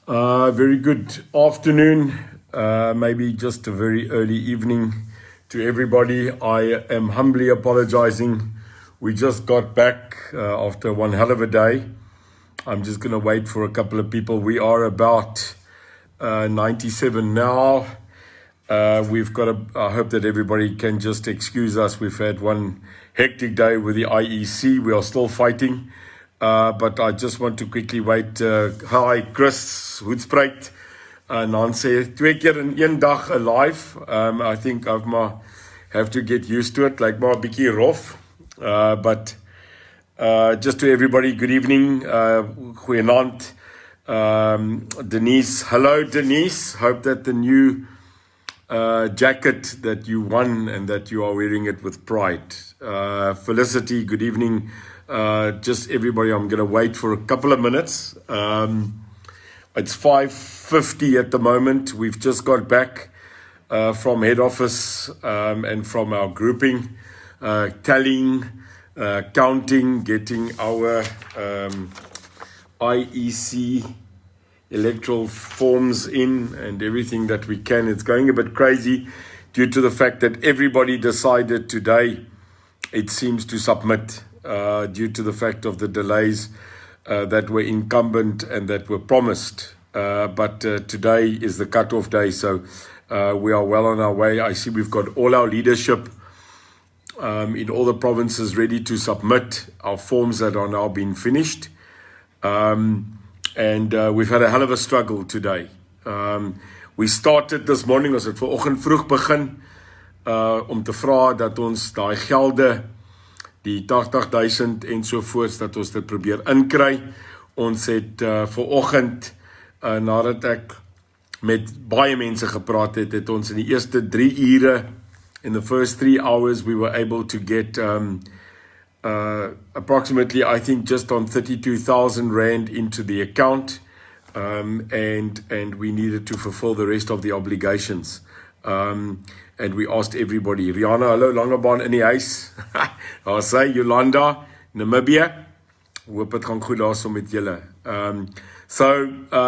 Very good afternoon, maybe just a very early evening to everybody. I am humbly apologizing. We just got back after one hell of a day. I'm just going to wait for a couple of people. We are about 97 now. We've got I hope that everybody can just excuse us. We've had one hectic day with the IEC. We are still fighting. But I just want to quickly wait. Hi Chris Hoedspruit. Dan sê 2 keer in 1 dag alive. I think I have to get used to it. Like maar 'n bietjie rough. But just to everybody, good evening. Goeienaand. Denise, hello Denise. Hope that the new jacket that you won and that you are wearing it with pride. Felicity, good evening. Just everybody, I'm going to wait for a couple of minutes. It's 5:50 at the moment. We've just got back from head office and from our grouping, tallying, counting, getting our IEC electoral forms in and everything that we can. It's going a bit crazy due to the fact that everybody decided today, it seems, to submit due to the fact of the delays that were incumbent and that were promised. But today is the cutoff day, so we are well on our way. I see we've got all our leadership in all the provinces ready to submit our forms that are now being finished. And we've had a hell of a struggle today. We started this morning, ons het vanoggend vroeg begin om te vra dat ons daai gelde, die 80,000 ensovoorts, dat ons dit probeer inkry. Ons het vanoggend, nadat ek met baie mense gepraat het, het ons in die eerste 3 ure, in the first 3 hours, we were able to get approximately, I think, just on 32,000 Rand into the account, and we needed to fulfill the rest of the obligations. And we asked everybody. Rihanna, hallo, Langebaan in die huis. Daar sê Yolanda, Namibia. Hoop het gaan goed daar so met julle. So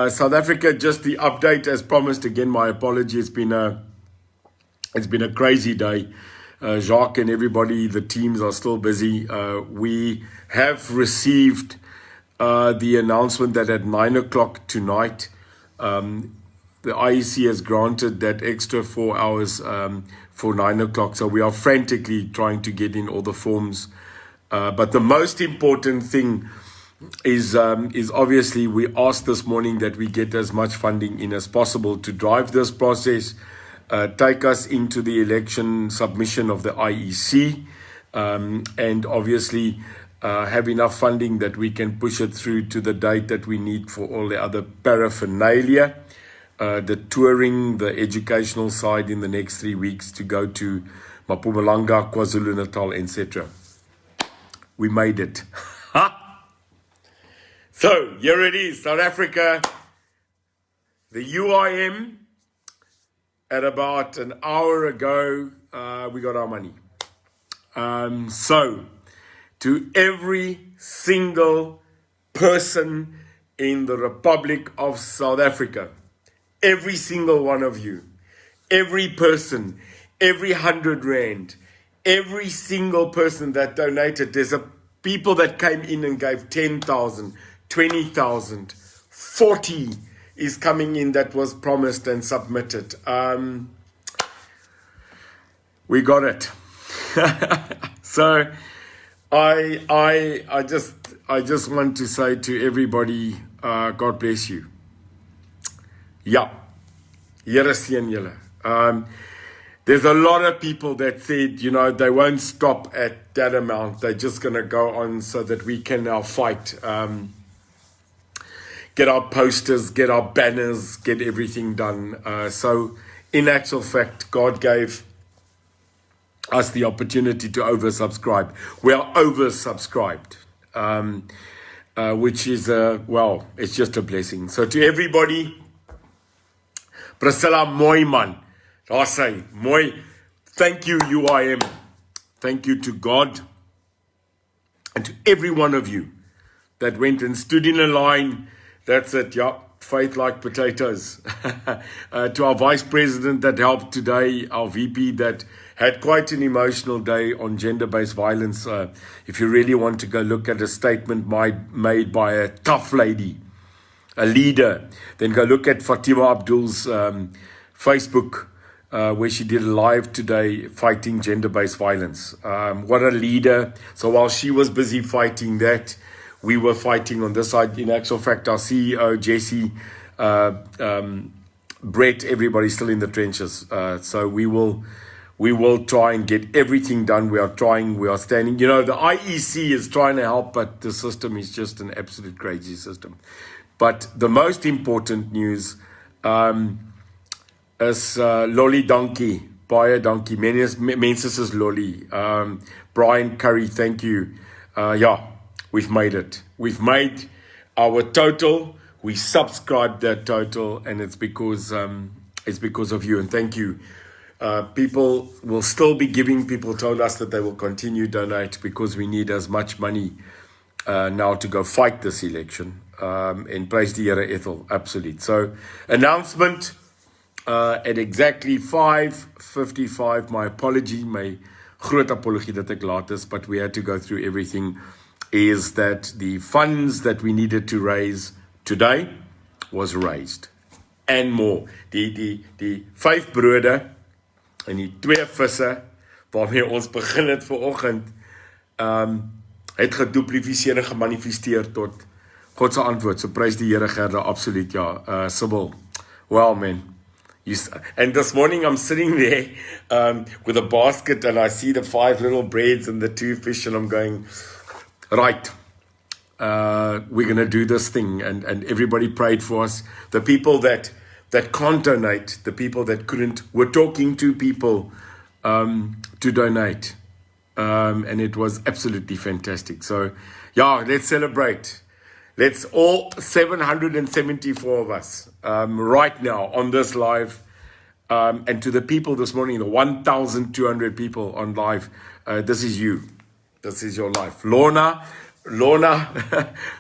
South Africa, just the update as promised. Again, my apology. It's been a crazy day. Jacques and everybody, the teams are still busy. We have received the announcement that at 9 o'clock tonight, the IEC has granted that extra 4 hours for 9 o'clock. So we are frantically trying to get in all the forms. But the most important thing is obviously we asked this morning that we get as much funding in as possible to drive this process, take us into the election submission of the IEC, and obviously have enough funding that we can push it through to the date that we need for all the other paraphernalia. The touring, the educational side in the next 3 weeks to go to Mpumalanga, KwaZulu-Natal, etc. We made it. So, here it is, South Africa. The UIM, at about an hour ago, we got our money. So, to every single person in the Republic of South Africa, every single one of you, every person, every 100 Rand, every single person that donated, there's people that came in and gave 10,000, 20,000, 40 is coming in that was promised and submitted. We got it. So I just want to say to everybody, God bless you. Yeah, Here seën julle. There's a lot of people that said, they won't stop at that amount. They're just going to go on so that we can now fight. Get our posters, get our banners, get everything done. So in actual fact, God gave us the opportunity to oversubscribe. We are oversubscribed, which is, it's just a blessing. So to everybody, Priscilla, mooi man. Daar sê, mooi. Thank you, UIM. Thank you to God and to every one of you that went and stood in a line. That's it, yeah. Faith like potatoes. To our Vice President that helped today, our VP that had quite an emotional day on gender-based violence. If you really want to go look at a statement made by a tough lady, a leader, then go look at Fatima Abdul's Facebook, where she did a live today fighting gender-based violence. What a leader. So while she was busy fighting that, we were fighting on this side. In actual fact, our CEO, Jesse, Brett, everybody's still in the trenches. So we will try and get everything done. We are trying, we are standing. You know, the IEC is trying to help, but the system is just an absolute crazy system. But the most important news is Lolly Donkey, Baie Donkey, mense is Lolly. Brian Curry, thank you. Yeah, we've made it. We've made our total. We subscribed that total, and it's because of you. And thank you. People will still be giving. People told us that they will continue to donate because we need as much money now to go fight this election. En prys die Here Ethel, absolute. So, announcement at exactly 5:55. My apology, my groot apology dat ek laat is, but we had to go through everything. Is that the funds that we needed to raise today was raised and more. Die 5 brode en die 2 visse waarmee ons begin het vanoggend het geduplifiseer en gemanifesteer tot God se antwoord. So prys die Here Gerda, absoluut ja. Sybil, well man. And this morning I'm sitting there with a basket and I see the 5 little breads and the 2 fish and I'm going, right, we're going to do this thing. And everybody prayed for us. The people that can't donate, the people that couldn't, we're talking to people to donate. And it was absolutely fantastic. So, yeah, let's celebrate. Let's all 774 of us right now on this live. And to the people this morning, the 1,200 people on live, this is you. This is your life. Lorna,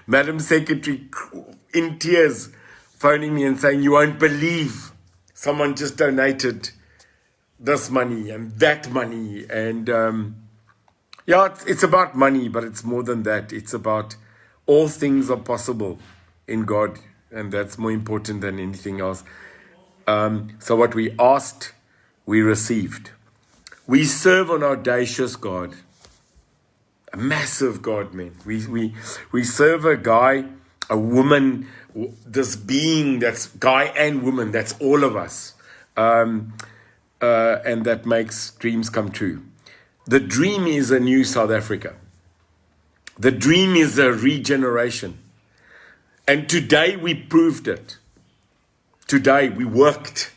Madam Secretary, in tears, phoning me and saying, you won't believe someone just donated this money and that money. And yeah, it's about money, but it's more than that. It's about all things are possible in God, and that's more important than anything else. So what we asked, we received. We serve an audacious God. A massive God, man. We serve a guy, a woman, this being that's guy and woman, that's all of us. And that makes dreams come true. The dream is a new South Africa. The dream is a regeneration. And today we proved it. Today we worked,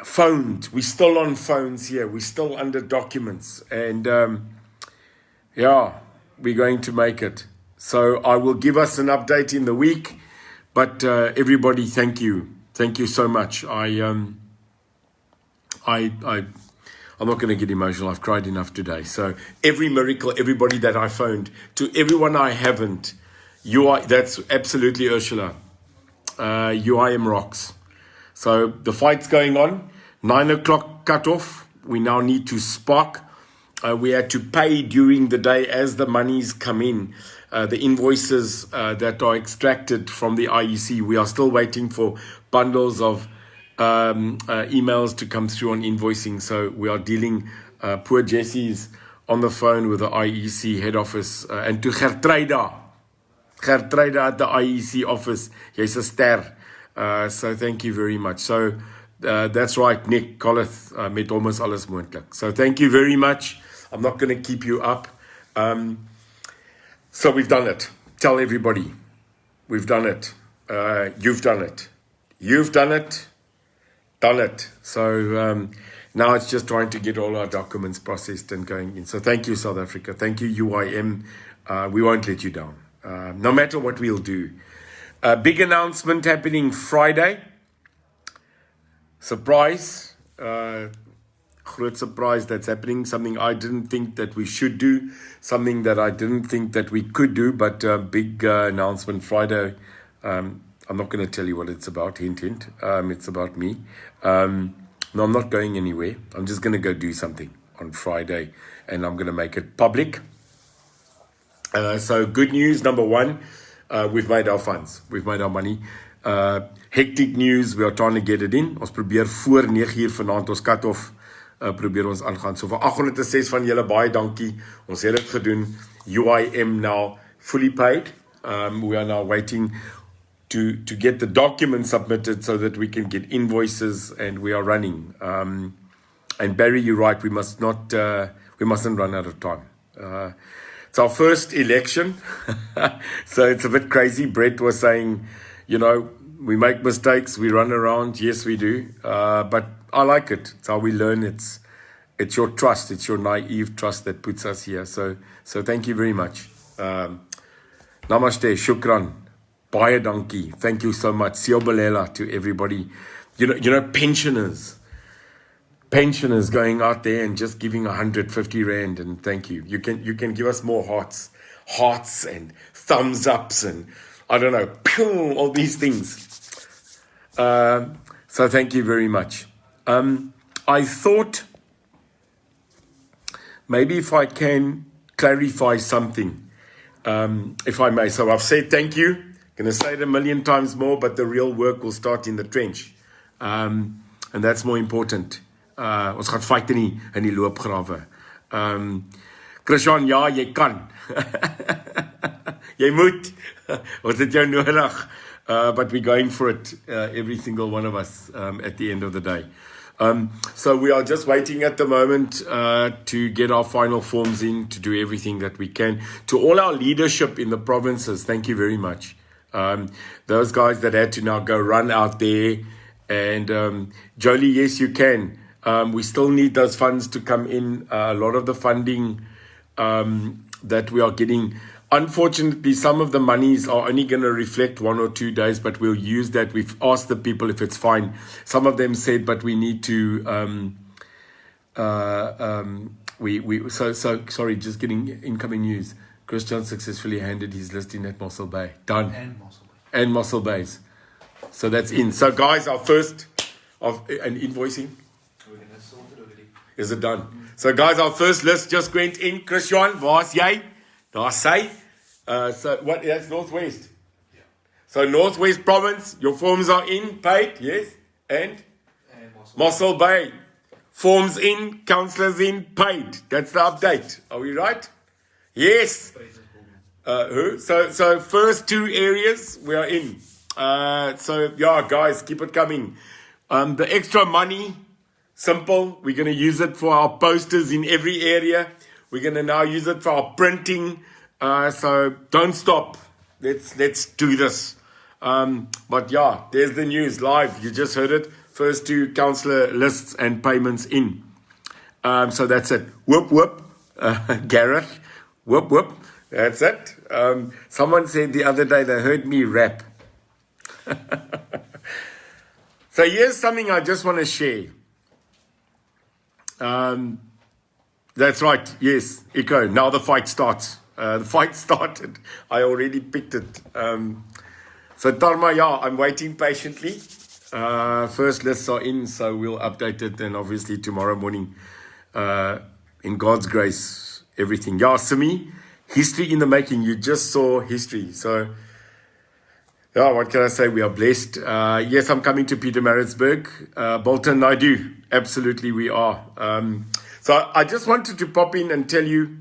phoned. We're still on phones here. We're still under documents. And yeah, we're going to make it. So I will give us an update in the week. But everybody, thank you. Thank you so much. I'm not going to get emotional. I've cried enough today. So every miracle, everybody that I phoned, to everyone I haven't, that's absolutely Ursula. UIM rocks. So the fight's going on. 9 o'clock cutoff. We now need to spark. We had to pay during the day as the monies come in. The invoices that are extracted from the IEC. We are still waiting for bundles of emails to come through on invoicing. So we are dealing, poor Jesse's on the phone with the IEC head office. And to Gertruida at the IEC office. Jy's 'n ster. So thank you very much. So that's right, Nick Colleth, met hom is alles moontlik. So thank you very much. I'm not going to keep you up. So we've done it. Tell everybody. We've done it. You've done it. You've done it. Done it. So now it's just trying to get all our documents processed and going in. So thank you, South Africa. Thank you, UIM. We won't let you down. No matter what we'll do. A big announcement happening Friday. Surprise. Groot surprise that's happening. Something I didn't think that we should do. Something that I didn't think that we could do. But a big announcement Friday. I'm not going to tell you what it's about, hint, hint. It's about me. No, I'm not going anywhere. I'm just going to go do something on Friday, and I'm going to make it public. So good news, number one, we've made our funds. We've made our money. Hectic news, we are trying to get it in. Ons probeer voor 9 uur vanaand, ons cut-off, probeer ons aangaan. So vir 806 van julle, baie dankie. Ons het dit gedoen. UIM now fully paid. We are now waiting to get the documents submitted so that we can get invoices, and we are running. And Barry, you're right, we mustn't run out of time. It's our first election, so it's a bit crazy. Brett was saying, you know, we make mistakes, we run around. Yes, we do, but I like it. It's how we learn. It's your trust, it's your naive trust that puts us here. So thank you very much. Namaste, shukran, baie dankie. Thank you so much. Siyobelela to everybody. You know, pensioners going out there and just giving 150 rand, and thank you. You can give us more hearts and thumbs ups and I don't know, all these things. So thank you very much. I thought maybe if I can clarify something, if I may. So I've said thank you. Going to say it a million times more, but the real work will start in the trench, and that's more important. Ons gaan fight in die loopgrawe. Christian, ja, jy kan. Jy moet. Ons het jou nodig. But we're going for it, every single one of us, at the end of the day. So we are just waiting at the moment to get our final forms in, to do everything that we can. To all our leadership in the provinces, thank you very much. Those guys that had to now go run out there. And Jolie, yes, you can. We still need those funds to come in. A lot of the funding that we are getting, unfortunately, some of the monies are only going to reflect 1 or 2 days, but we'll use that. We've asked the people if it's fine. Some of them said, but we need to, sorry, just getting incoming news. Christian successfully handed his list in at Mossel Bay. Done. And Mossel Bays. So that's in. So guys, our first of an invoicing. Is it done? So guys, our first list just went in. Christian, waar's jy? Daar sy. So what? That's Northwest. Yeah. So Northwest Province, your forms are in, paid, yes, and Mossel Bay, forms in, councillors in, paid. That's the update. Are we right? Yes. Who? So first 2 areas we are in. So yeah, guys, keep it coming. The extra money. Simple. We're going to use it for our posters in every area. We're going to now use it for our printing. So don't stop. Let's do this. But yeah, there's the news live. You just heard it. First 2 councillor lists and payments in. So that's it. Whoop, whoop. Gareth. Whoop, whoop. That's it. Someone said the other day they heard me rap. So here's something I just want to share. That's right. Yes, Echo. Now the fight starts. The fight started. I already picked it. So Dharma, yeah, I'm waiting patiently. First lists are in, so we'll update it. And obviously tomorrow morning, in God's grace, everything. Yeah, Simi, history in the making. You just saw history. So, yeah, what can I say? We are blessed. Yes, I'm coming to Pietermaritzburg. Bolton, I do. Absolutely, we are. So I just wanted to pop in and tell you,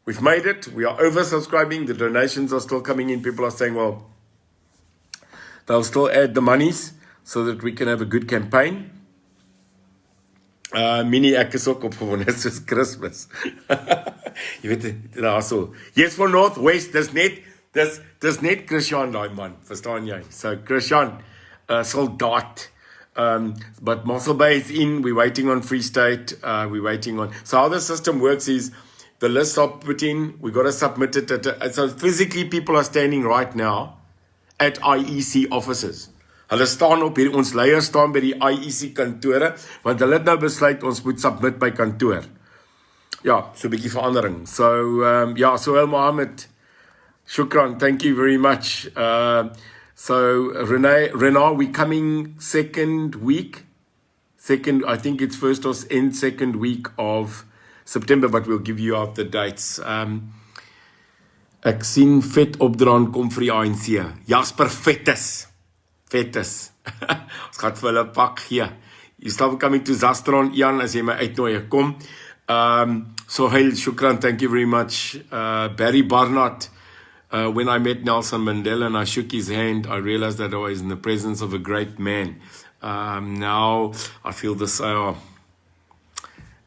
we've made it. We are oversubscribing. The donations are still coming in. People are saying, well, they'll still add the monies so that we can have a good campaign. Mini ek is ook opgewonde, dit is Christmas. Jy weet, daar so. Yes, for Northwest, dis net Christian daai man, verstaan jy? So Christian, soldaat. But Mossel Bay is in. We're waiting on Free State. We're waiting on. So how the system works is the lists are put in. We got to submit it. So physically, people are standing right now at IEC offices. Hulle staan op hier, ons leiers staan by die IEC kantore, want hulle het nou besluit ons moet submit by kantoor. Ja, so 'n bietjie verandering. So, ja, Sohail Mohammed, shukran, thank you very much. So Renee, we're coming second week. I think it's first or second week of September, but we'll give you out the dates. Ek sien vet opdraan kom vir die ANC. Jasper Vettes. Ons gaan vir hulle pak gee. You start coming to Zastron, Ian, as jy my uitnooi, kom. Sohail, shukran, thank you very much. Barry Barnard, when I met Nelson Mandela and I shook his hand, I realized that I was in the presence of a great man. Now I feel the same.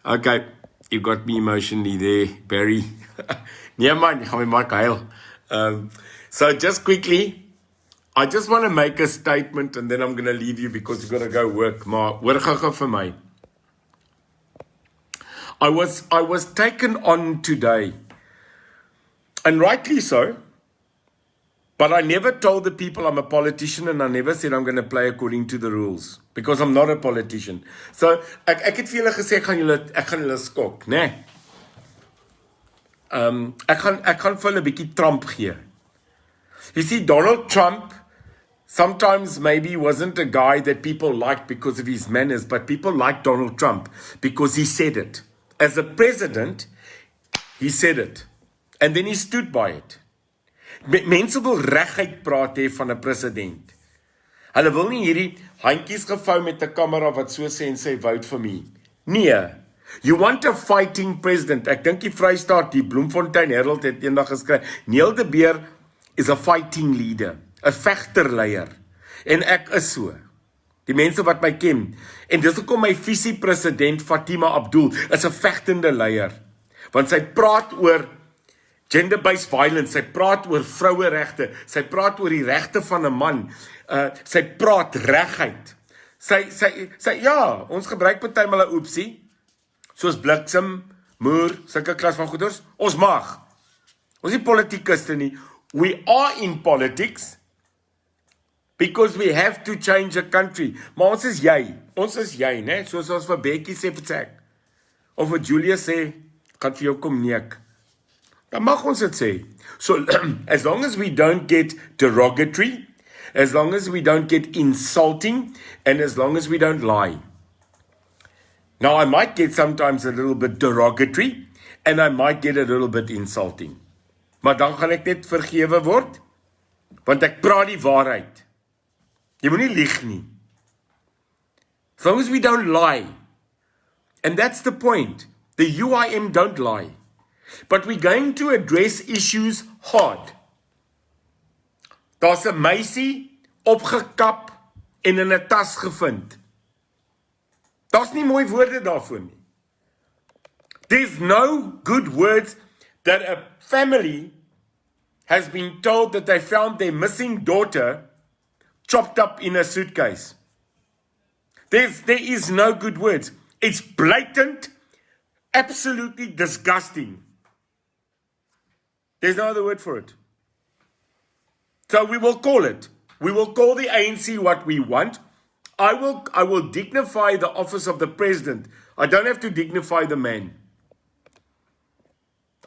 Okay, you got me emotionally there, Barry. Nee man, gaan my maak huil. So just quickly, I just want to make a statement and then I'm going to leave you because you've got to go work. Maar hoor gou vir my. I was taken on today, and rightly so, but I never told the people I'm a politician and I never said I'm going to play according to the rules because I'm not a politician. So ek het vir julle gesê ek gaan julle skok, né? Ek gaan vir hulle 'n bietjie Trump gee. You see, Donald Trump sometimes maybe wasn't a guy that people liked because of his manners, but people liked Donald Trump because he said it. As a president, he said it. And then he stood by it. Mense wil reguit praat hê van 'n president. Hulle wil nie hierdie handjies gevou met 'n kamera wat so sê en sê vote for me. Nee. You want a fighting president. Ek dink die Vrystaat, die Bloemfontein Herald het eendag geskryf, Neil de Beer is a fighting leader, 'n vegterleier. En ek is so. Die mense wat my ken. En dis hoekom my visie-president Fatima Abdul is 'n vegtende leier. Want sy praat oor gender-based violence, sy praat oor vroueregte, sy praat oor die regte van 'n man. Sy praat reguit. Sy ja, ons gebruik partymal 'n oopsie, soos bliksem, moer, sulke klas van goeders. Ons mag. Ons is nie politikuste nie. We are in politics because we have to change a country. Maar ons is jy, né? Soos ons vir Bekkie sê vir of vir Julius sê, gaan vir jou kom neek. Dan mag ons dit sê. So, as long as we don't get derogatory, as long as we don't get insulting, and as long as we don't lie. Now, I might get sometimes a little bit derogatory, and I might get a little bit insulting. Maar dan gaan ek net vergewe word, want ek praat die waarheid. Jy moet nie lieg nie. As long as we don't lie. And that's the point. The UIM don't lie. But we're going to address issues hard. Daar's 'n meisie opgekap en in 'n tas gevind. Daar's nie mooi woorde daarvoor nie. There's no good words that a family has been told that they found their missing daughter chopped up in a suitcase. There is no good words. It's blatant, absolutely disgusting. There's no other word for it. So we will call it. We will call the ANC what we want. I will dignify the office of the president. I don't have to dignify the man.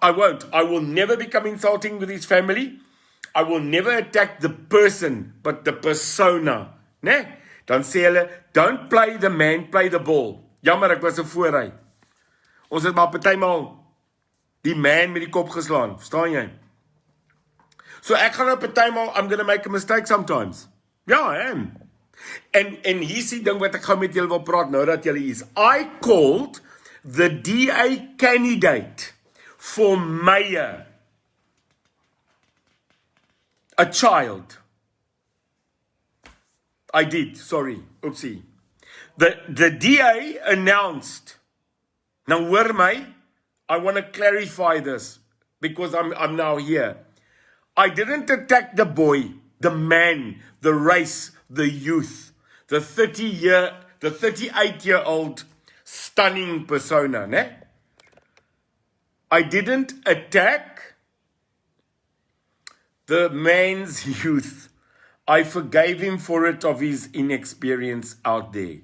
I won't. I will never become insulting with his family. I will never attack the person, but the persona. Nee? Dan sê hulle, don't play the man, play the ball. Jammer, ek was 'n voorry. Ons het maar partymal die man met die kop geslaan. Verstaan jy? So ek gaan nou partymal, I'm going to make a mistake sometimes. Ja, I am. En hier is die ding wat ek gou met julle wil praat nou dat julle is. I called the DA candidate for mayor a child. I did, sorry, oopsie. The DA announced. Now hoor my, I want to clarify this because I'm now here. I didn't attack the boy, the man, the race, the youth, the 38-year-old stunning persona, ne? I didn't attack the man's youth. I forgave him for it of his inexperience out there.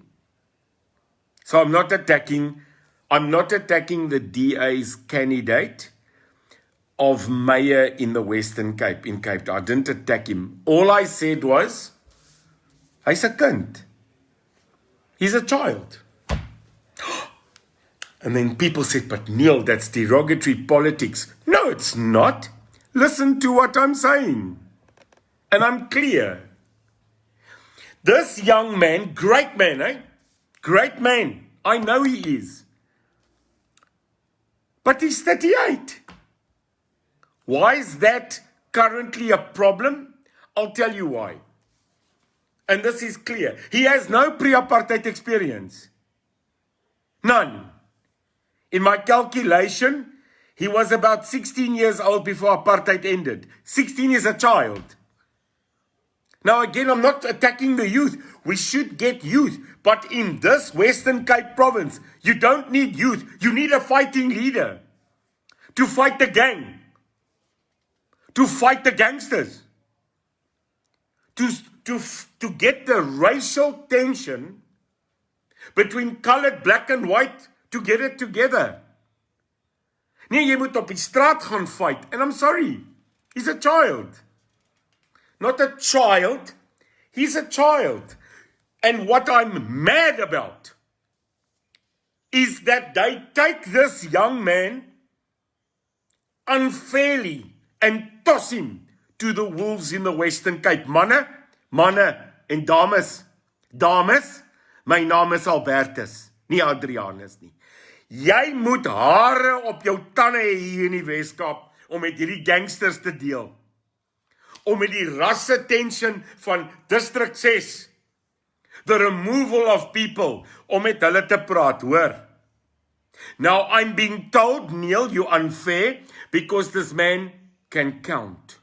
So I'm not attacking the DA's candidate. of Meyer in the Western Cape, in Cape Town. I didn't attack him. All I said was, hy's 'n kind. He's a child. And then people said, but Neil, that's derogatory politics. No, it's not. Listen to what I'm saying. And I'm clear. This young man, great man, eh? Great man. I know he is. But he's 38. Why is that currently a problem? I'll tell you why. And this is clear. He has no pre-apartheid experience. None. In my calculation, he was about 16 years old before apartheid ended. 16 is a child. Now again, I'm not attacking the youth. We should get youth. But in this Western Cape province, you don't need youth. You need a fighting leader to fight the gang, to fight the gangsters, to get the racial tension between colored, black and white to get it together. Nee, jy moet op die straat gaan fight. And I'm sorry, he's a child. Not a child, he's a child. And what I'm mad about is that they take this young man unfairly and toss him to the wolves in the Western Cape. Manne en dames, my naam is Albertus, nie Adrianus nie. Jy moet hare op jou tande hê hier in die Weskaap om met hierdie gangsters te deel. Om met die rasse tension van District 6, the removal of people, om met hulle te praat, hoor. Now I'm being told, Neil, you're unfair because this man can count.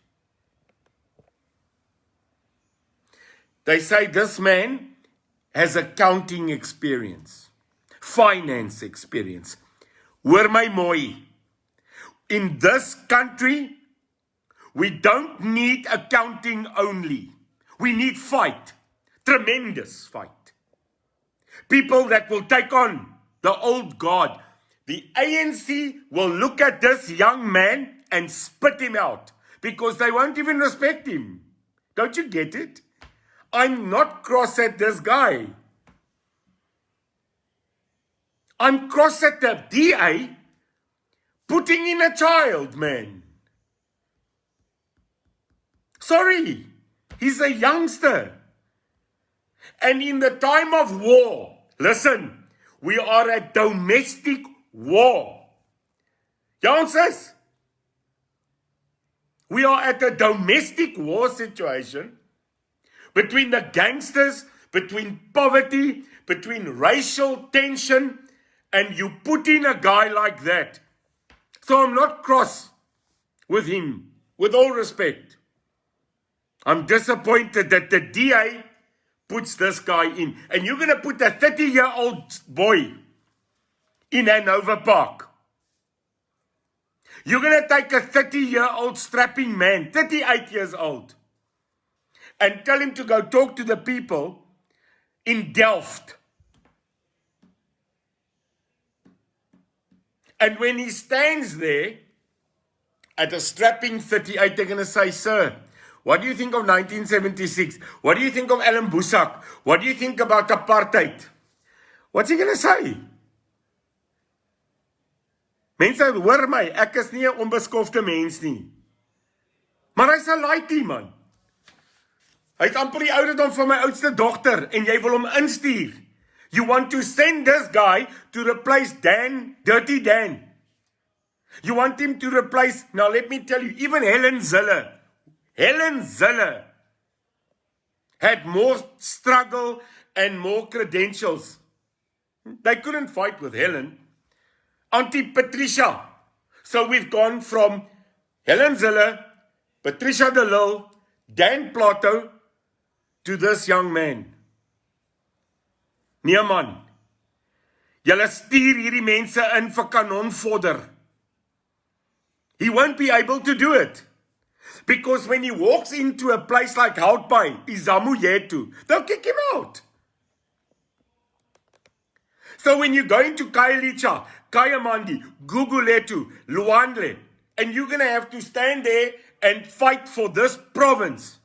They say this man has accounting experience, finance experience. Hoor my mooi. In this country, we don't need accounting only. We need fight. Tremendous fight. People that will take on the old guard. The ANC will look at this young man and spit him out because they won't even respect him. Don't you get it? I'm not cross at this guy. I'm cross at the DA putting in a child, man. Sorry, he's a youngster. And in the time of war, listen, we are at domestic war. Janses, we are at a domestic war situation between the gangsters, between poverty, between racial tension, and you put in a guy like that. So I'm not cross with him, with all respect. I'm disappointed that the DA puts this guy in. And you're going to put a 30-year-old boy in Hanover Park. You're going to take a 30-year-old strapping man, 38 years old, and tell him to go talk to the people in Delft. And when he stands there at a strapping 38, they're going to say, sir, what do you think of 1976? What do you think of Alan Boesak? What do you think about apartheid? What's he going to say? Mense, hoor my, ek is nie 'n onbeskofte mens nie. Maar hy's 'n laaitie man. Hy het amper die ouderdom van my oudste dogter en jy wil hom instuur. You want to send this guy to replace Dan, Dirty Dan. You want him to replace, now let me tell you, even Helen Zille had more struggle and more credentials. They couldn't fight with Helen. Auntie Patricia. So we've gone from Helen Zille, Patricia de Lille, Dan Plato, to this young man. Nee man, julle stuur hierdie mense in vir kanonvodder. He won't be able to do it. Because when he walks into a place like Houtbaai, Izamu, they'll kick him out. So when you go into Khayelitsha, Kayamandi, Gugulethu, Luandle, And you're going to have to stand there and fight for this province.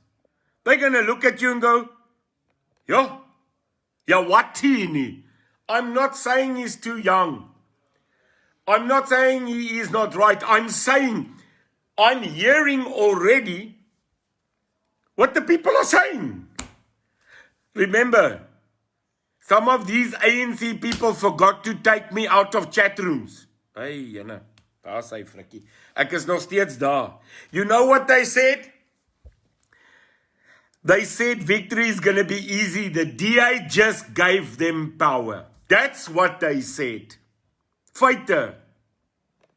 They're going to look at you and go, yo, Watini. I'm not saying he's too young. I'm not saying he is not right. I'm saying, I'm hearing already what the people are saying. Remember, some of these ANC people forgot to take me out of chat rooms. Hey, jyne, daar is hy frikkie. Ek is nog steeds daar. You know what they said? They said victory is going to be easy. The DA just gave them power. That's what they said. Fighter.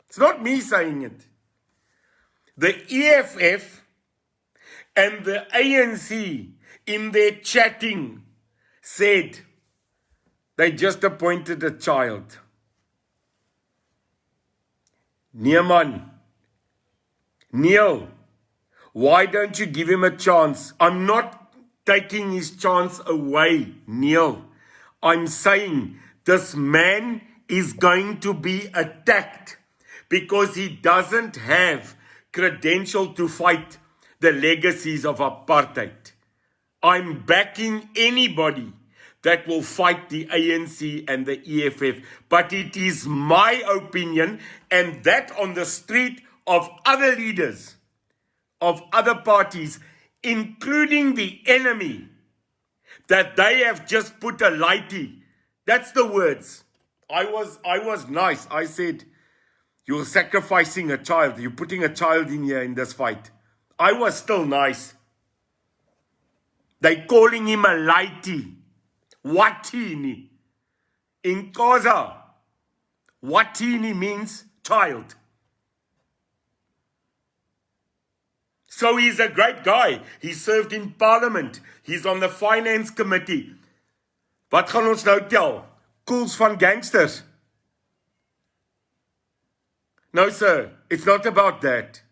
It's not me saying it. The EFF and the ANC in their chatting said they just appointed a child. Neeman, Neil, why don't you give him a chance? I'm not taking his chance away, Neil. I'm saying this man is going to be attacked because he doesn't have credential to fight the legacies of apartheid. I'm backing anybody that will fight the ANC and the EFF. But it is my opinion, and that on the street of other leaders, of other parties, including the enemy, that they have just put a lighty. That's the words. I was nice. I said, you're sacrificing a child. You're putting a child in here in this fight. I was still nice. They calling him a lighty. Watini. In Xhosa, Watini means child. So he's a great guy. He served in parliament. He's on the finance committee. Wat gaan ons nou tel? Koels van gangsters. No, sir, it's not about that.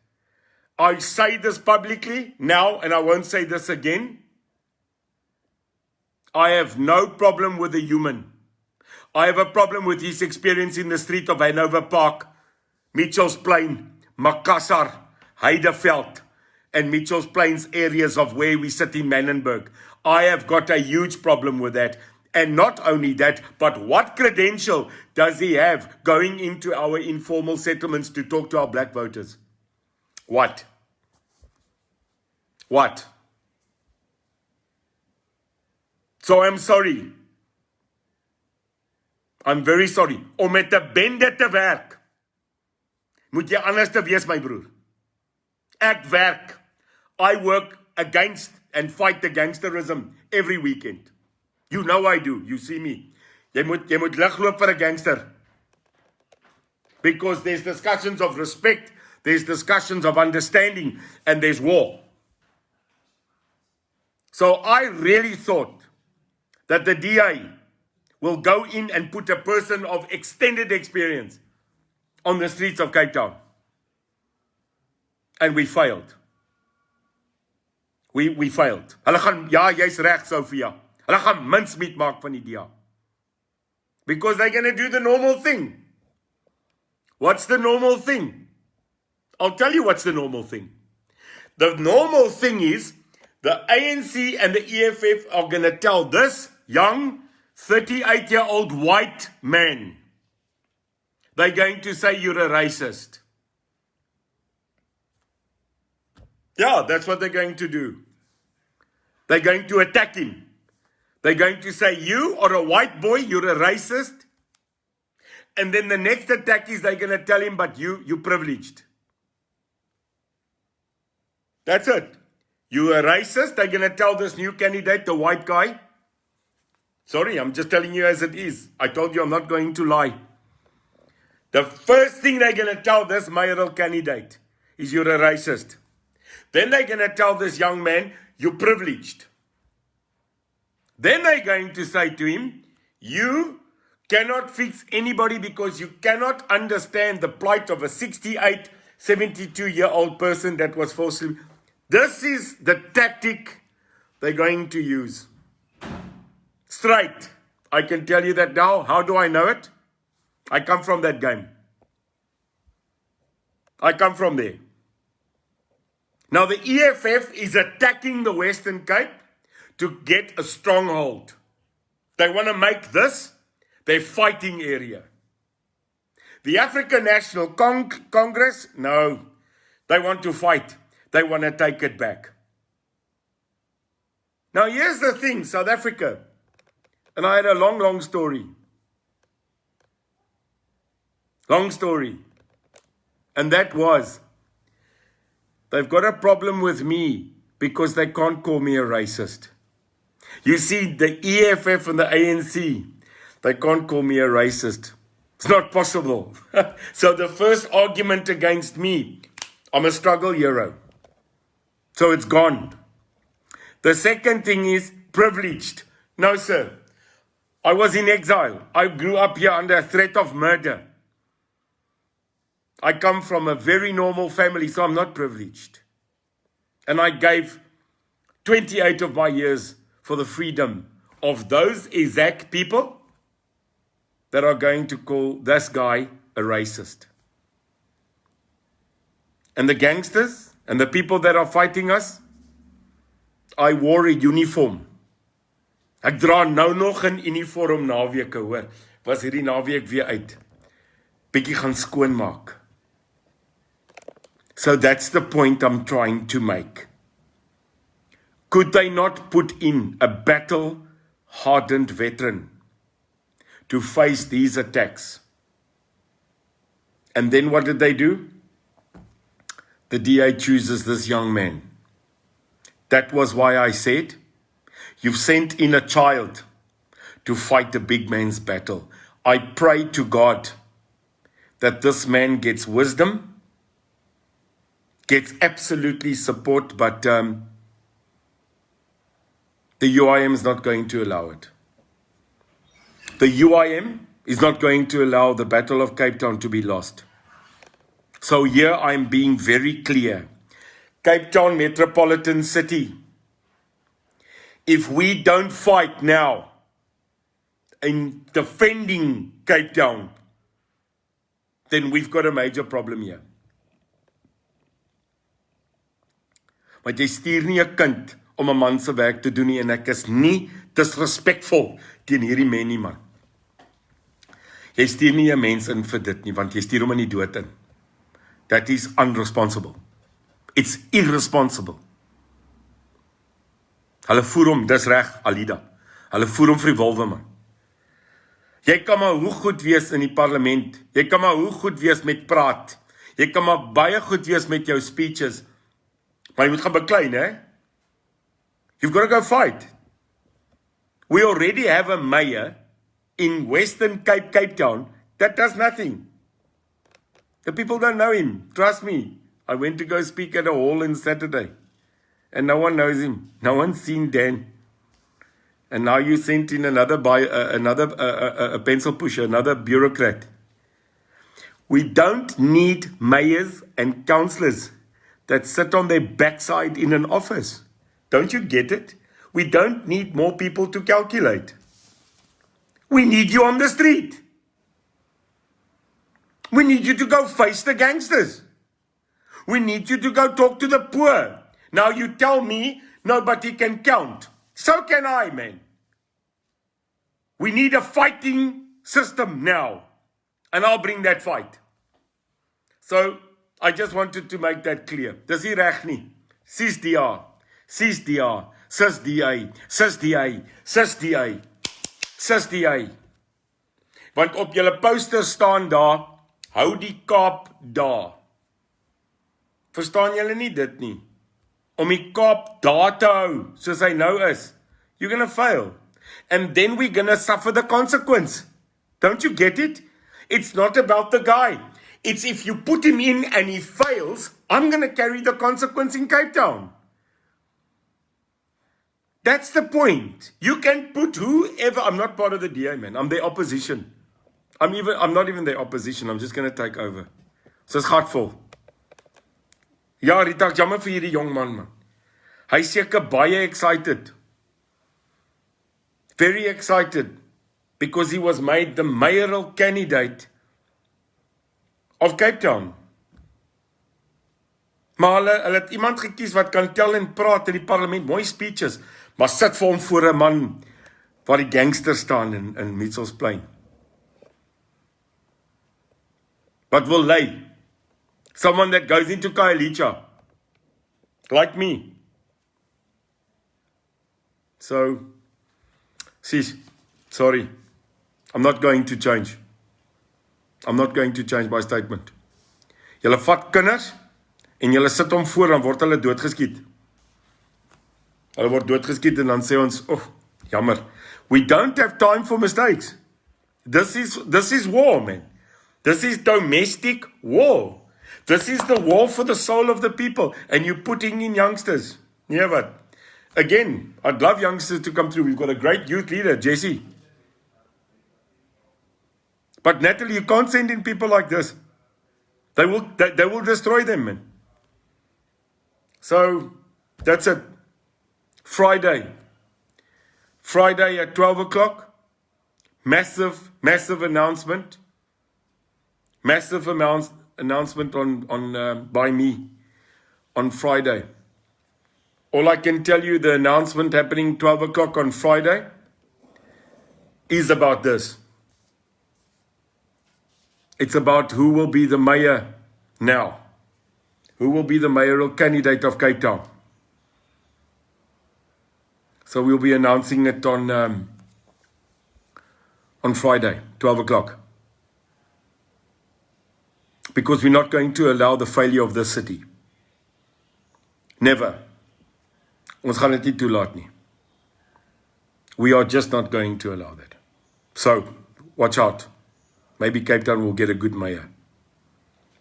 I say this publicly now, and I won't say this again. I have no problem with the human. I have a problem with his experience in the street of Hanover Park, Mitchells Plain, Makassar, Heideveld, and Mitchells Plains areas of where we sit in Manenberg. I have got a huge problem with that. And not only that, but what credential does he have going into our informal settlements to talk to our black voters? What? What? So I'm sorry. I'm very sorry. Om met 'n bende te werk, moet jy anders te wees, my broer. Ek werk. I work against and fight the gangsterism every weekend. You know I do. You see me. Jy moet ligloop vir 'n gangster. Because there's discussions of respect, there's discussions of understanding, and there's war. So I really thought that the DA will go in and put a person of extended experience on the streets of Cape Town. And we failed. We failed. Hulle gaan, ja, jy's reg, Sophia. Hulle gaan mincemeat maak van die DA. Because they're going to do the normal thing. What's the normal thing? I'll tell you what's the normal thing. The normal thing is the ANC and the EFF are going to tell this young 38-year-old white man, they're going to say you're a racist. Yeah, that's what they're going to do. They're going to attack him. They're going to say, you are a white boy, you're a racist. And then the next attack is they're going to tell him, but you're privileged. That's it. You're a racist. They're going to tell this new candidate, the white guy. Sorry, I'm just telling you as it is. I told you I'm not going to lie. The first thing they're going to tell this mayoral candidate is you're a racist. Then they're going to tell this young man, you're privileged. Then they're going to say to him, you cannot fix anybody because you cannot understand the plight of a 68, 72-year-old person that was forcibly. This is the tactic they're going to use. Straight. I can tell you that now. How do I know it? I come from that game. I come from there. Now the EFF is attacking the Western Cape to get a stronghold. They want to make this their fighting area. The African National Congress, no, they want to fight. They want to take it back. Now here's the thing, South Africa, and I had a long story. Long story. And that was, they've got a problem with me because they can't call me a racist. You see, the EFF and the ANC, they can't call me a racist. It's not possible. So the first argument against me, I'm a struggle hero. So it's gone. The second thing is privileged. No, sir. I was in exile. I grew up here under threat of murder. I come from a very normal family, so I'm not privileged. And I gave 28 of my years for the freedom of those exact people that are going to call this guy a racist. And the gangsters and the people that are fighting us, I wore a uniform. Ek dra nou nog 'n uniform naweke, hoor. Was hierdie naweek weer uit. Bietjie gaan skoonmaak. So that's the point I'm trying to make. Could they not put in a battle-hardened veteran to face these attacks? And then what did they do? The DA chooses this young man. That was why I said, you've sent in a child to fight the big man's battle. I pray to God that this man gets wisdom, gets absolutely support, but the UIM is not going to allow it. The UIM is not going to allow the Battle of Cape Town to be lost. So here I'm being very clear. Cape Town Metropolitan City, if we don't fight now in defending Cape Town, then we've got a major problem here. Want jy stuur nie 'n kind om 'n man se werk te doen nie, en ek is nie disrespectful teen hierdie men nie, man. Jy stuur nie 'n mens in vir dit nie, want jy stuur hom in die dood in. That is unresponsible. It's irresponsible. Hulle voer hom, dis reg, Alida. Hulle voer hom vir die wolwe, man. Jy kan maar hoe goed wees in die parlement. Jy kan maar hoe goed wees met praat. Jy kan maar baie goed wees met jou speeches. Maar jy moet gaan beklei, né? You've got to go fight. We already have a mayor in Western Cape, Cape Town, that does nothing. The people don't know him. Trust me. I went to go speak at a hall on Saturday, and no one knows him. No one's seen Dan. And now you sent in another pencil pusher, another bureaucrat. We don't need mayors and councillors that sit on their backside in an office. Don't you get it? We don't need more people to calculate. We need you on the street. We need you to go face the gangsters. We need you to go talk to the poor. Now you tell me nobody can count. So can I, man. We need a fighting system now. And I'll bring that fight. So, I just wanted to make that clear. Dis nie reg nie. Sis DA, sis DA, sis DA, sis DA, sis DA, sis DA. Want op julle poster staan daar, hou die Kaap daar. Verstaan julle nie dit nie? Om die Kaap daar te hou, soos hy nou is, you're gonna fail. And then we're gonna suffer the consequence. Don't you get it? It's not about the guy. It's if you put him in and he fails, I'm gonna carry the consequence in Cape Town. That's the point. You can put whoever, I'm not part of the DA, man. I'm the opposition. I'm not even the opposition. I'm just gonna take over. So it's hardvol. Ja, Rita, ek jammer vir hierdie jong man, man. Hy seker baie excited. Very excited. Because he was made the mayoral candidate of Cape Town. Maar hulle het iemand gekies wat kan tel en praat in die parlement, mooi speeches, maar sit vir hom voor 'n man waar die gangsters staan in Mitchells Plain. What will lay? Someone that goes into Khayelitsha, like me. So, sis, sorry, I'm not going to change. I'm not going to change my statement. Julle vat kinders, en julle sit hom voor, dan word hulle doodgeskiet. Hulle word doodgeskiet en dan sê ons, oh, jammer. We don't have time for mistakes. This is war, man. This is domestic war. This is the war for the soul of the people. And you're putting in youngsters. Yeah, but again, I'd love youngsters to come through. We've got a great youth leader, Jesse. But Natalie, you can't send in people like this. They will destroy them, man. So, that's it. Friday at 12 o'clock. Massive announcement. Massive announcement on by me on Friday. All I can tell you, the announcement happening 12 o'clock on Friday is about this. It's about who will be the mayor now. Who will be the mayoral candidate of Cape Town. So we'll be announcing it on Friday, 12 o'clock. Because we're not going to allow the failure of this city. Never. Ons gaan dit nie toelaat nie. We are just not going to allow that. So, watch out. Maybe Cape Town will get a good mayor.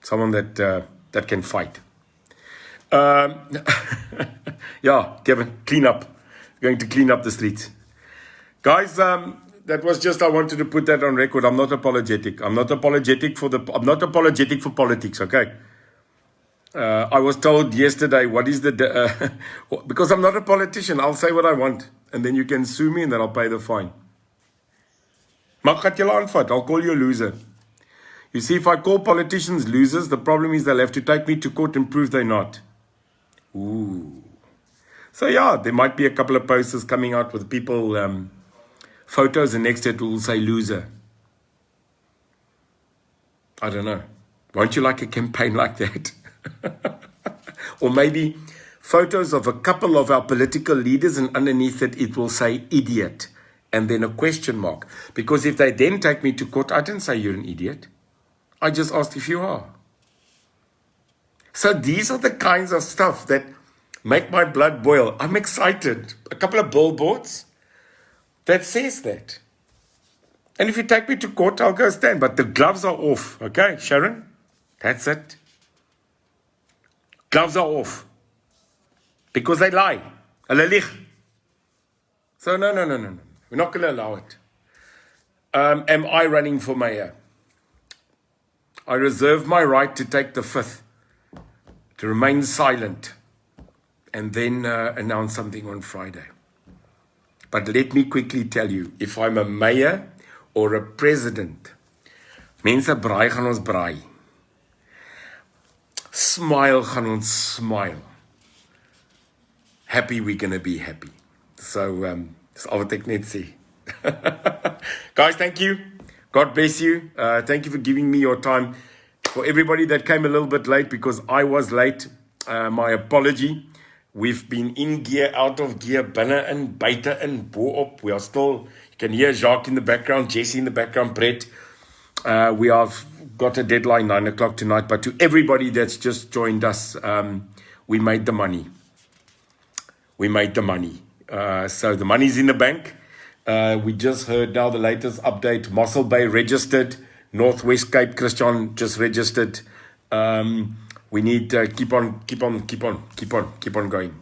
Someone that can fight. Yeah, Kevin, clean up. Going to clean up the streets. Guys, that was just, I wanted to put that on record. I'm not apologetic. I'm not apologetic for politics, okay? I was told yesterday, what is the, because I'm not a politician, I'll say what I want. And then you can sue me and then I'll pay the fine. Maar ek gaan julle aanvat, I'll call you a loser. You see, if I call politicians losers, the problem is they'll have to take me to court and prove they're not. Ooh. So yeah, there might be a couple of posters coming out with people, photos, and next it will say loser. I don't know. Won't you like a campaign like that? Or maybe photos of a couple of our political leaders and underneath it will say idiot. And then a question mark. Because if they then take me to court, I didn't say you're an idiot. I just asked if you are. So these are the kinds of stuff that make my blood boil. I'm excited. A couple of billboards that says that. And if you take me to court, I'll go stand. But the gloves are off. Okay, Sharon? That's it. Gloves are off. Because they lie. Hulle lieg. So no. We're not going to allow it. Am I running for mayor? I reserve my right to take the fifth, to remain silent, and then announce something on Friday. But let me quickly tell you, if I'm a mayor or a president, mense braai gaan ons braai. Smile gaan ons smile. Happy we're going to be happy. So, that's all wat ek net sê. Guys, thank you. God bless you. Thank you for giving me your time. For everybody that came a little bit late because I was late, my apology. We've been in gear, out of gear, binne in, buite in, bo op. We are still, you can hear Jacques in the background, Jesse in the background, Brett. We have got a deadline 9 o'clock tonight, but to everybody that's just joined us, we made the money. We made the money. So the money's in the bank. We just heard now the latest update. Mossel Bay registered. Northwest Cape Christian just registered. We need keep on going.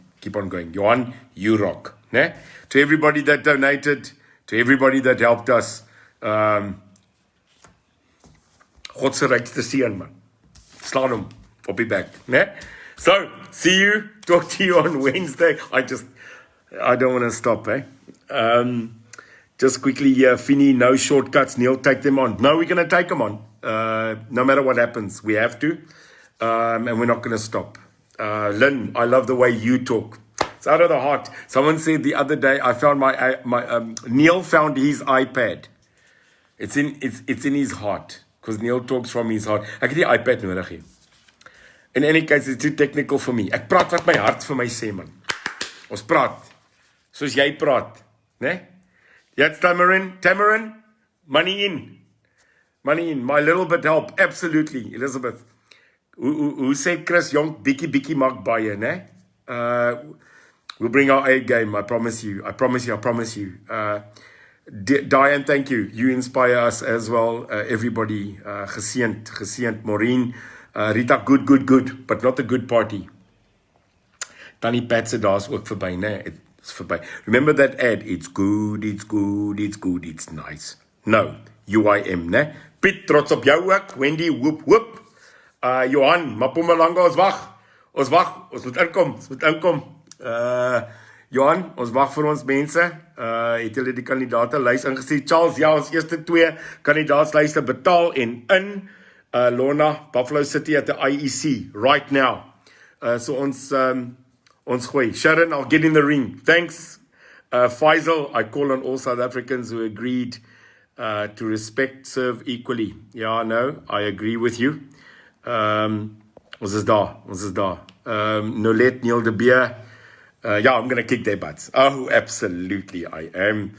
Johan, you rock. Ne? To everybody that donated, to everybody that helped us. God se rykste seën man. Slaan hom op die bek, né? So, see you, talk to you on Wednesday. I don't want to stop, eh? Just quickly here, Finny, no shortcuts. Neil, take them on. No, we're going to take them on. No matter what happens, we have to. And we're not going to stop. Lynn, I love the way you talk. It's out of the heart. Someone said the other day, I found Neil found his iPad. It's in his heart. Because Neil talks from his heart. Ek het die iPad nodig hier. In any case, it's too technical for me. Ek praat wat my hart vir my sê, man. Ons praat. Soos jy praat. Ne? Yes, Tamarin, money in. Money in. My little bit help. Absolutely, Elizabeth. Who said Chris Jonk, Bikkie maak baie, ne? We'll bring our A game, I promise you. I promise you. Diane, thank you. You inspire us as well. Everybody, geseend, Maureen, Rita, good, but not the good party. Tannie Pat se daar's ook verby, né? It's verby. Remember that ad? It's good, it's nice. No, UIM, né? Piet, trots op jou ook. Wendy, whoop. Johan, Mpumalanga, ons wag, ons moet inkom. Johan, ons wag vir ons mense. Het julle die kandidate lys ingestuur? Charles, ja, ons eerste 2 kandidaatslyste betaal en in Lorna, Buffalo City at the IEC right now. So ons gooi. Sharon, I'll get in the ring. Thanks. Faisal, I call on all South Africans who agreed to respect, serve equally. Yeah, no, I agree with you. Ons is daar. Nolet, Neil de Beer. Yeah, I'm going to kick their butts. Oh, absolutely, I am.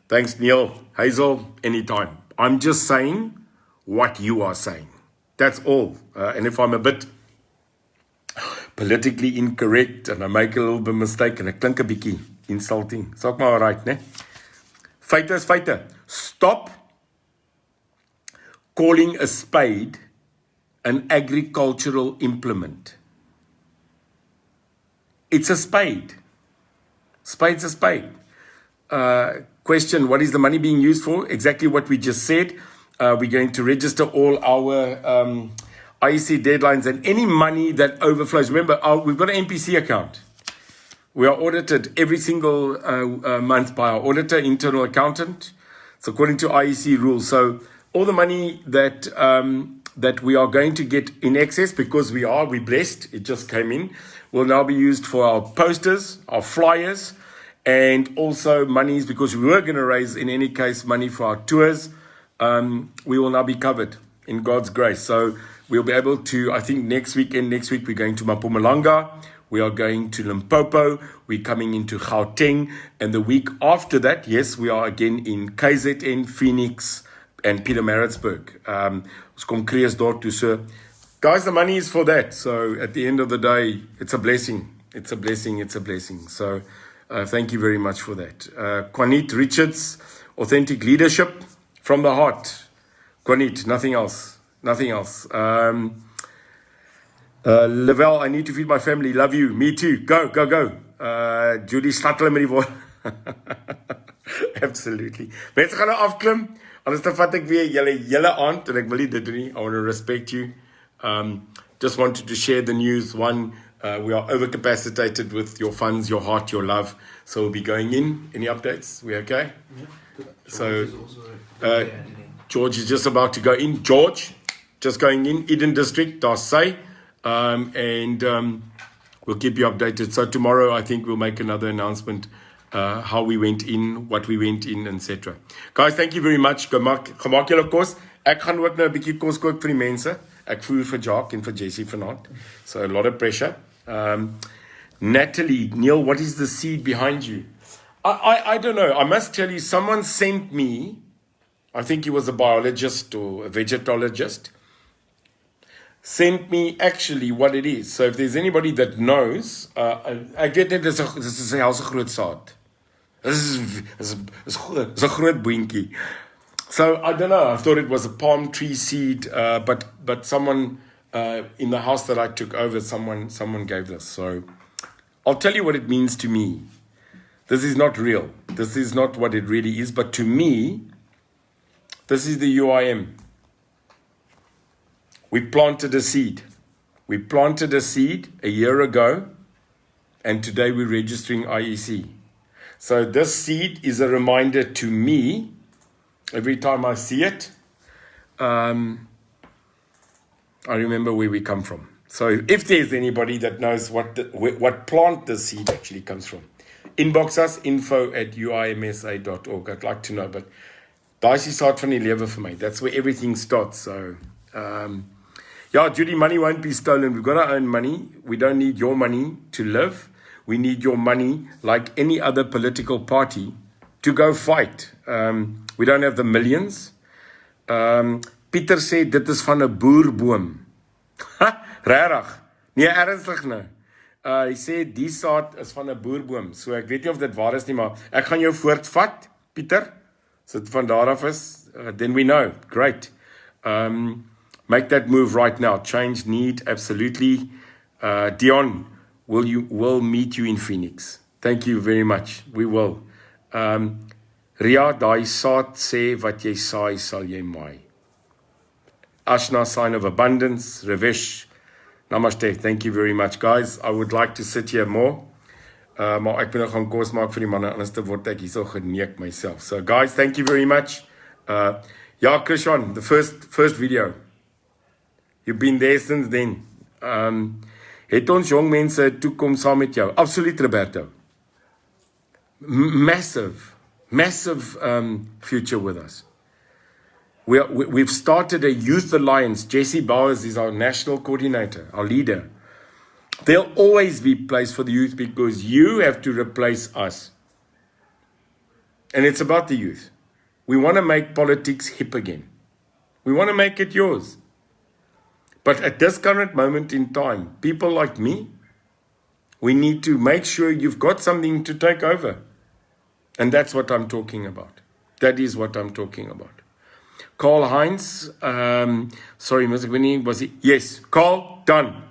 Thanks, Neil. Hazel, anytime. I'm just saying what you are saying. That's all. And if I'm a bit politically incorrect and I make a little bit mistake and I klink 'n bietjie insulting, is ook maar right, né? Feite is feite. Stop calling a spade an agricultural implement. It's a spade. Spade's a spade. Question, what is the money being used for? Exactly what we just said. We're going to register all our IEC deadlines and any money that overflows. Remember, we've got an MPC account. We are audited every single month by our auditor, internal accountant. It's according to IEC rules. So all the money that that we are going to get in excess, because we're blessed, it just came in, will now be used for our posters, our flyers, and also monies, because we were going to raise, in any case, money for our tours. We will now be covered in God's grace. So we'll be able to, I think next week we're going to Mpumalanga. We are going to Limpopo. We're coming into Gauteng. And the week after that, yes, we are again in KZN, Phoenix, and Pietermaritzburg. Ons kom Kreersdorp toe. So, guys, the money is for that. So at the end of the day, it's a blessing. It's a blessing. So thank you very much for that. Quanit Richards, authentic leadership from the heart. Quanit, nothing else. Lavelle, I need to feed my family. Love you. Me too. Go. Judy, slatle met die woord. Absolutely. Mense gaan nou afklim. Anders dan vat ek weer julle aand en ek wil nie dit doen nie. I want to respect you. Just wanted to share the news. One, we are overcapacitated with your funds, your heart, your love. So we'll be going in. Any updates? We okay? Yeah. So George is just about to go in. George, just going in. Eden District, Darsay. And we'll keep you updated. So tomorrow, I think we'll make another announcement. How we went in, what we went in, etc. Guys, thank you very much. Gemaak julle kos. Ek gaan ook nou 'n bietjie kos kook vir die mense. Ek voer vir Jacques en vir Jessie vanaand. So a lot of pressure. Natalie, Neil, what is the seed behind you? I don't know. I must tell you, someone sent me, I think he was a biologist or a vegetologist, sent me actually what it is. So if there's anybody that knows, ek weet net dis 'n helse groot saad. Dis is 'n groot boontjie. So I don't know. I thought it was a palm tree seed, but someone in the house that I took over, someone gave this. So I'll tell you what it means to me. This is not real. This is not what it really is. But to me, this is the UIM. We planted a seed. We planted a seed a year ago, and today we're registering IEC. So this seed is a reminder to me, every time I see it, I remember where we come from. So if there's anybody that knows what plant the seed actually comes from, inbox us, info@uimsa.org. I'd like to know, but daai is die saad van die lewe vir my. That's where everything starts. So, yeah, Judy, money won't be stolen. We've got our own money. We don't need your money to live. We need your money, like any other political party, to go fight. We don't have the millions. Pieter sê, dit is van 'n boerboom. Regtig? Nee, ernstig nou. Hy sê, die saad is van 'n boerboom. So ek weet nie of dit waar is nie, maar ek gaan jou voortvat, Pieter. So dit van daar af is, then we know. Great. Make that move right now. Change need, absolutely. Dion, we'll meet you in Phoenix. Thank you very much. We will. Ria, daai saad sê wat jy saai, sal jy maai. Ashna, sign of abundance. Ravesh, namaste. Thank you very much, guys. I would like to sit here more. Maar ek moet nou gaan kos maak vir die manne, anders te word ek hierso geneek myself. So guys, thank you very much. Ja, Krishan, the first video. You've been there since then. Het ons jong mense toekom saam met jou? Absoluut, Roberto. Massive future with us. We've started a youth alliance. Jesse Bowers is our national coordinator, our leader. There'll always be place for the youth because you have to replace us. And it's about the youth. We want to make politics hip again. We want to make it yours. But at this current moment in time, people like me, we need to make sure you've got something to take over. And that's what I'm talking about. That is what I'm talking about. Carl Heinz, sorry, Mr. Winnie, was he? Yes, Carl, done.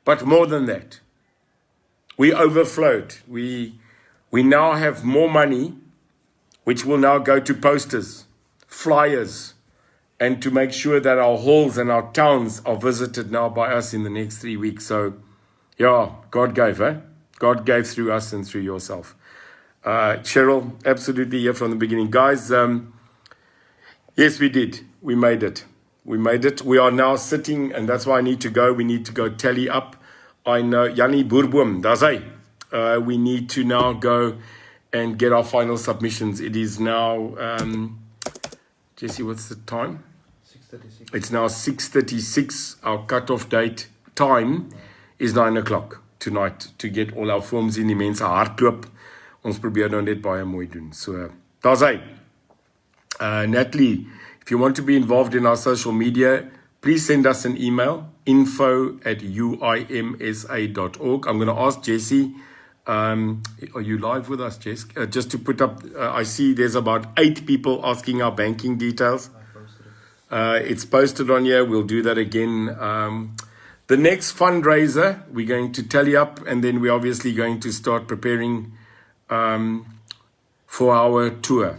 But more than that, we overflowed. We now have more money, which will now go to posters, flyers, and to make sure that our halls and our towns are visited now by us in the next 3 weeks. So, yeah, God gave, eh? God gave through us and through yourself. Cheryl, absolutely here from the beginning. Guys, yes, we did. We made it. We are now sitting, and that's why I need to go. We need to go tally up. I know, Jannie Boerboom, that's hy. We need to now go and get our final submissions. It is now, Jesse, what's the time? 6:36. It's now 6:36. Our cutoff date time is 9 o'clock tonight to get all our forms in. Die mense hardloop. Ons probeer nou net baie mooi doen. So, daar's hy. Natalie, if you want to be involved in our social media, please send us an email, info@uimsa.org. I'm going to ask Jesse, are you live with us, Jess? Just to put up, I see there's about 8 people asking our banking details. It's posted on here. We'll do that again. The next fundraiser, we're going to tally up, and then we're obviously going to start preparing for our tour.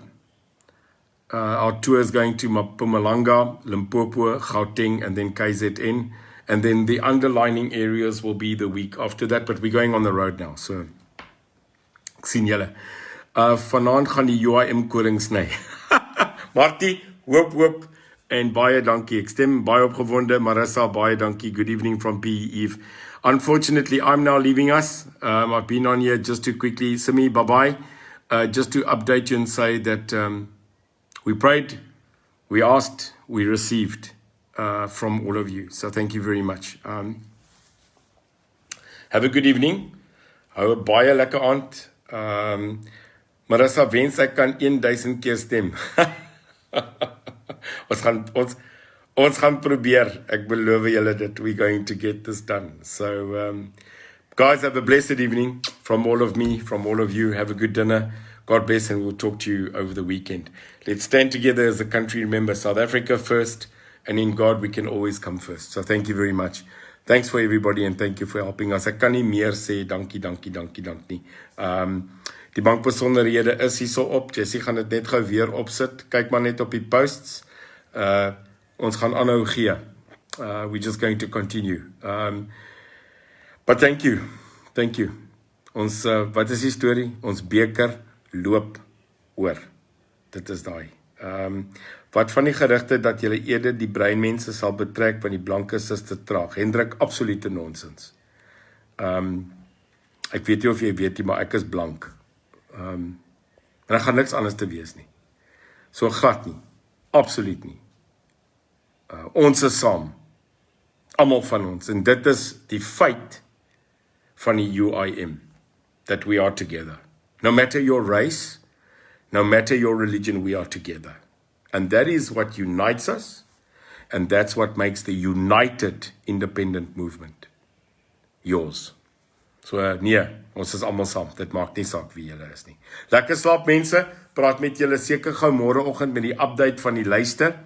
Our tour is going to Mpumalanga, Limpopo, Gauteng, and then KZN. And then the underlining areas will be the week after that. But we're going on the road now. So, ek sien julle. Vanaand gaan die UIM koring sny. Martie, hoop. En baie dankie. Ek stem baie opgewonde. Marissa, baie dankie. Good evening from PE Eve. Unfortunately, I'm now leaving us. I've been on here just to quickly, Simi, bye-bye. Just to update you and say that we prayed, we asked, we received from all of you. So thank you very much. Have a good evening. Hou 'n baie lekker aand. Marissa, wens ek kan 1000 keer stem. Ons gaan probeer. Ek beloof julle dat we're going to get this done. So, guys, have a blessed evening from all of me, from all of you. Have a good dinner. God bless, and we'll talk to you over the weekend. Let's stand together as a country. Remember, South Africa first, and in God we can always come first. So thank you very much. Thanks for everybody, and thank you for helping us. Ek kan nie meer sê dankie nie. Die bankbesonderhede is hierso op. Jessie gaan dit net gou weer opsit. Kyk maar net op die posts. Ons gaan aanhou gee. We're just going to continue. But thank you. Ons, wat is die storie? Ons beker loop oor. Dit is daai. Wat van die gerugte dat julle eerder die breinmense sal betrek van die blanke suster traag? Hendrik, absolute nonsens. Ek weet nie of jy weet nie, maar ek is blank. En ek gaan niks anders te wees nie. So glad nie. Absoluut nie. Ons is saam. Almal van ons. En dit is die feit van die UIM. That we are together. No matter your race, no matter your religion, we are together. And that is what unites us. And that's what makes the united independent movement yours. So nee, ons is almal saam. Dit maak nie saak wie julle is nie. Lekker slaap mense. Praat met julle seker gou môreoggend met die update van die luister.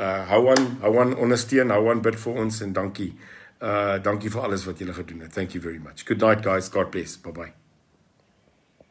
Hou aan ondersteun, hou aan bid vir ons en dankie. Dankie vir alles wat julle gedoen het. Thank you very much. Good night guys. God bless. Bye bye.